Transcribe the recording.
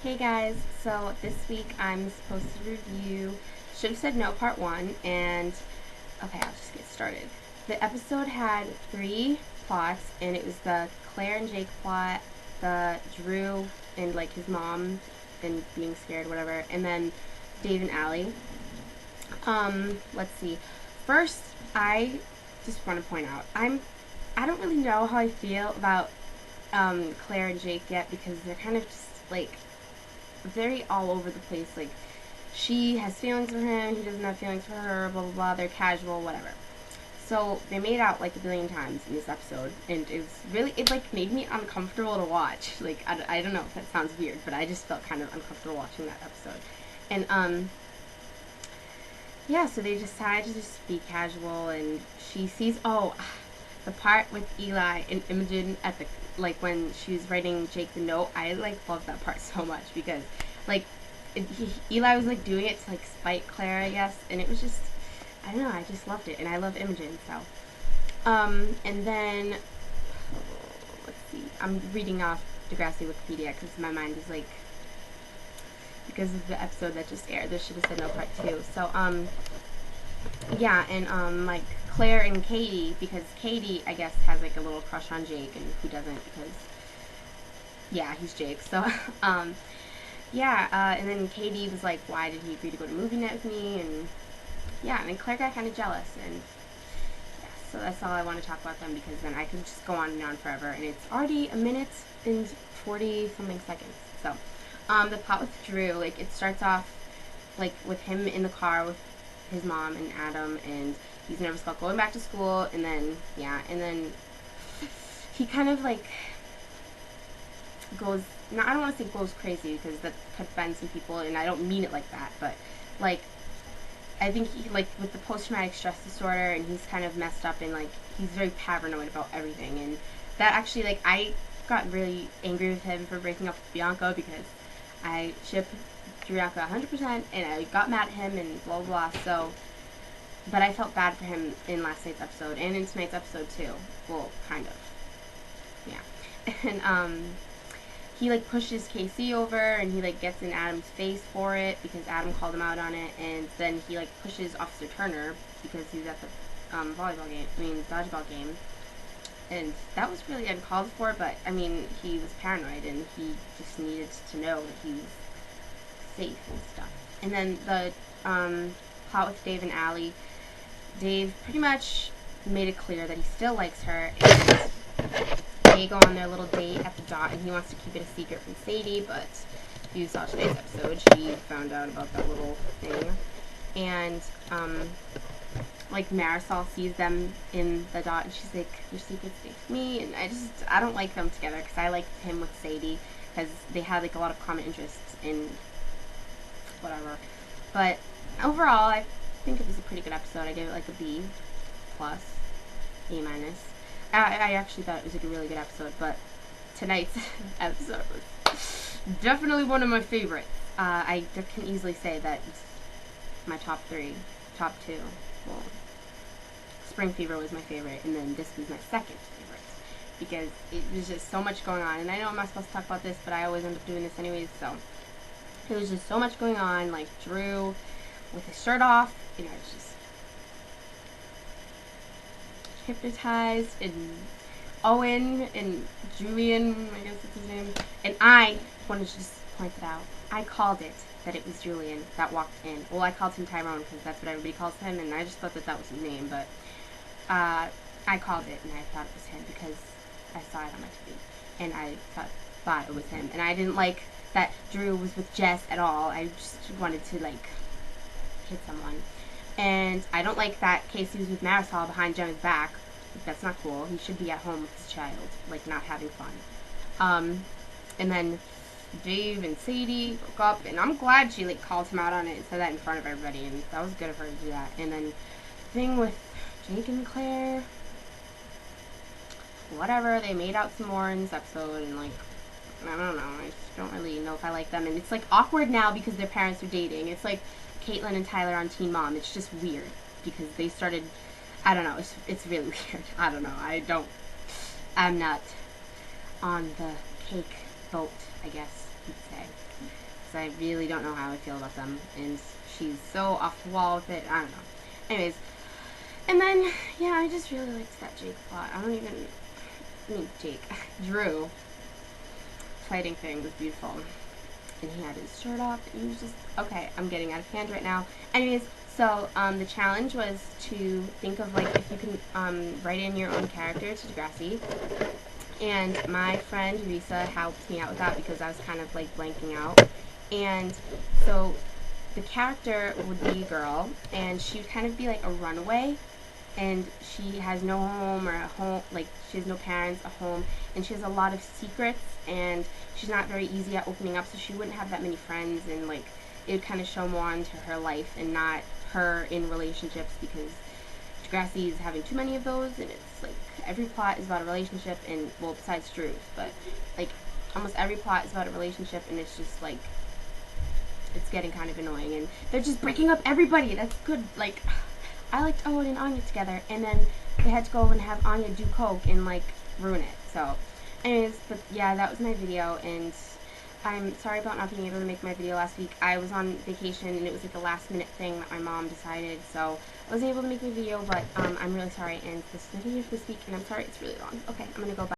Hey guys, so this week I'm supposed to review Should Have Said No Part 1, and okay, I'll just get started. The episode had three plots, and it was the Claire and Jake plot, the Drew and like his mom and being scared, whatever, and then Dave and Allie. Let's see. First, I just want to point out, I don't really know how I feel about Claire and Jake yet because they're kind of just like very all over the place. Like, she has feelings for him, he doesn't have feelings for her, blah blah blah. They're casual, whatever. So they made out like a billion times in this episode, and it like made me uncomfortable to watch. Like, I don't know if that sounds weird, but I just felt kind of uncomfortable watching that episode. And yeah, so they decide to just be casual, and she sees the part with Eli and Imogen at the like when she was writing Jake the note. I like love that part so much because like Eli was like doing it to like spite Claire, I guess, and it was just I don't know, I just loved it, and I love Imogen. So and then let's see, I'm reading off Degrassi Wikipedia because my mind is like because of the episode that just aired. This should have said no part 2. So yeah, and like Claire and Katie, because Katie I guess has like a little crush on Jake, and who doesn't, because yeah, he's Jake. So yeah, and then Katie was like, why did he agree to go to movie night with me? And yeah, and then Claire got kind of jealous, and yeah, so that's all I want to talk about them, because then I could just go on and on forever, and it's already a minute and 40 something seconds. So the plot with Drew, like, it starts off like with him in the car with his mom and Adam, and he's nervous about going back to school, and then yeah, and then he kind of like goes, no, I don't want to say goes crazy because that could offend some people, and I don't mean it like that, but like I think he, like, with the post-traumatic stress disorder, and he's kind of messed up, and like he's very paranoid about everything, and that actually, like, I got really angry with him for breaking up with Bianca because I ship Bianca 100%, and I got mad at him and blah blah blah. So, but I felt bad for him in last night's episode and in tonight's episode too. Well, kind of, yeah. And he like pushes Casey over, and he like gets in Adam's face for it because Adam called him out on it, and then he like pushes Officer Turner because he's at the dodgeball game, and that was really uncalled for, but I mean, he was paranoid, and he just needed to know that he was safe and stuff. And then the plot with Dave and Allie, Dave pretty much made it clear that he still likes her, and they go on their little date at the dot, and he wants to keep it a secret from Sadie, but if you saw today's episode, she found out about that little thing. And like Marisol sees them in the dot, and she's like, your secret's safe with me, and I don't like them together because I like him with Sadie because they had like a lot of common interests in whatever. But overall, I think it was a pretty good episode. I gave it like a B plus, A minus. I actually thought it was like a really good episode, but tonight's episode was definitely one of my favorites. I can easily say that it's my top 3, top 2. Well, Spring Fever was my favorite, and then this was my second favorite because it was just so much going on. And I know I'm not supposed to talk about this, but I always end up doing this anyways. So there was just so much going on, like Drew with his shirt off, you know, it's just hypnotized, and Owen and Julian, I guess that's his name. And I wanted to just point it out. I called it that it was Julian that walked in. Well, I called him Tyrone because that's what everybody calls him, and I just thought that was his name, but I called it, and I thought it was him because I saw it on my TV, and I thought it was him. And I didn't like that Drew was with Jess at all. I just wanted to like hit someone. And I don't like that Casey was with Marisol behind Jenna's back. That's not cool. He should be at home with his child, like, not having fun. And then Dave and Sadie broke up, and I'm glad she like called him out on it and said that in front of everybody, and that was good of her to do that. And then thing with Jake and Claire, whatever, they made out some more in this episode, and like, I don't know, I just don't really know if I like them, and it's like awkward now because their parents are dating. It's like Caitlin and Tyler on Teen Mom. It's just weird because they started, I don't know, it's really weird. I don't know, I'm not on the cake boat, I guess you'd say. I really don't know how I feel about them, and she's so off the wall with it. I don't know. Anyways, and then yeah, I just really liked that Jake plot. Jake, Drew fighting thing was beautiful, and he had his shirt off, and he was just okay. I'm getting out of hand right now. Anyways, so the challenge was to think of like if you can write in your own character to Degrassi. And my friend Risa helped me out with that because I was kind of like blanking out. And so the character would be a girl, and she would kind of be like a runaway, and she has no home or a home, like she has no parents, a home, and she has a lot of secrets, and she's not very easy at opening up, so she wouldn't have that many friends, and like it would kind of show more onto her life and not her in relationships, because Degrassi is having too many of those, and it's like every plot is about a relationship, and well, besides Drew's, but like almost every plot is about a relationship, and it's just like it's getting kind of annoying, and they're just breaking up everybody. That's good. Like I liked Owen and Anya together, and then they had to go and have Anya do coke and like ruin it. So, anyways, but yeah, that was my video, and I'm sorry about not being able to make my video last week. I was on vacation, and it was like a last minute thing that my mom decided, so I wasn't able to make my video, but I'm really sorry, and this is my video for this week, and I'm sorry it's really long. Okay, I'm gonna go back.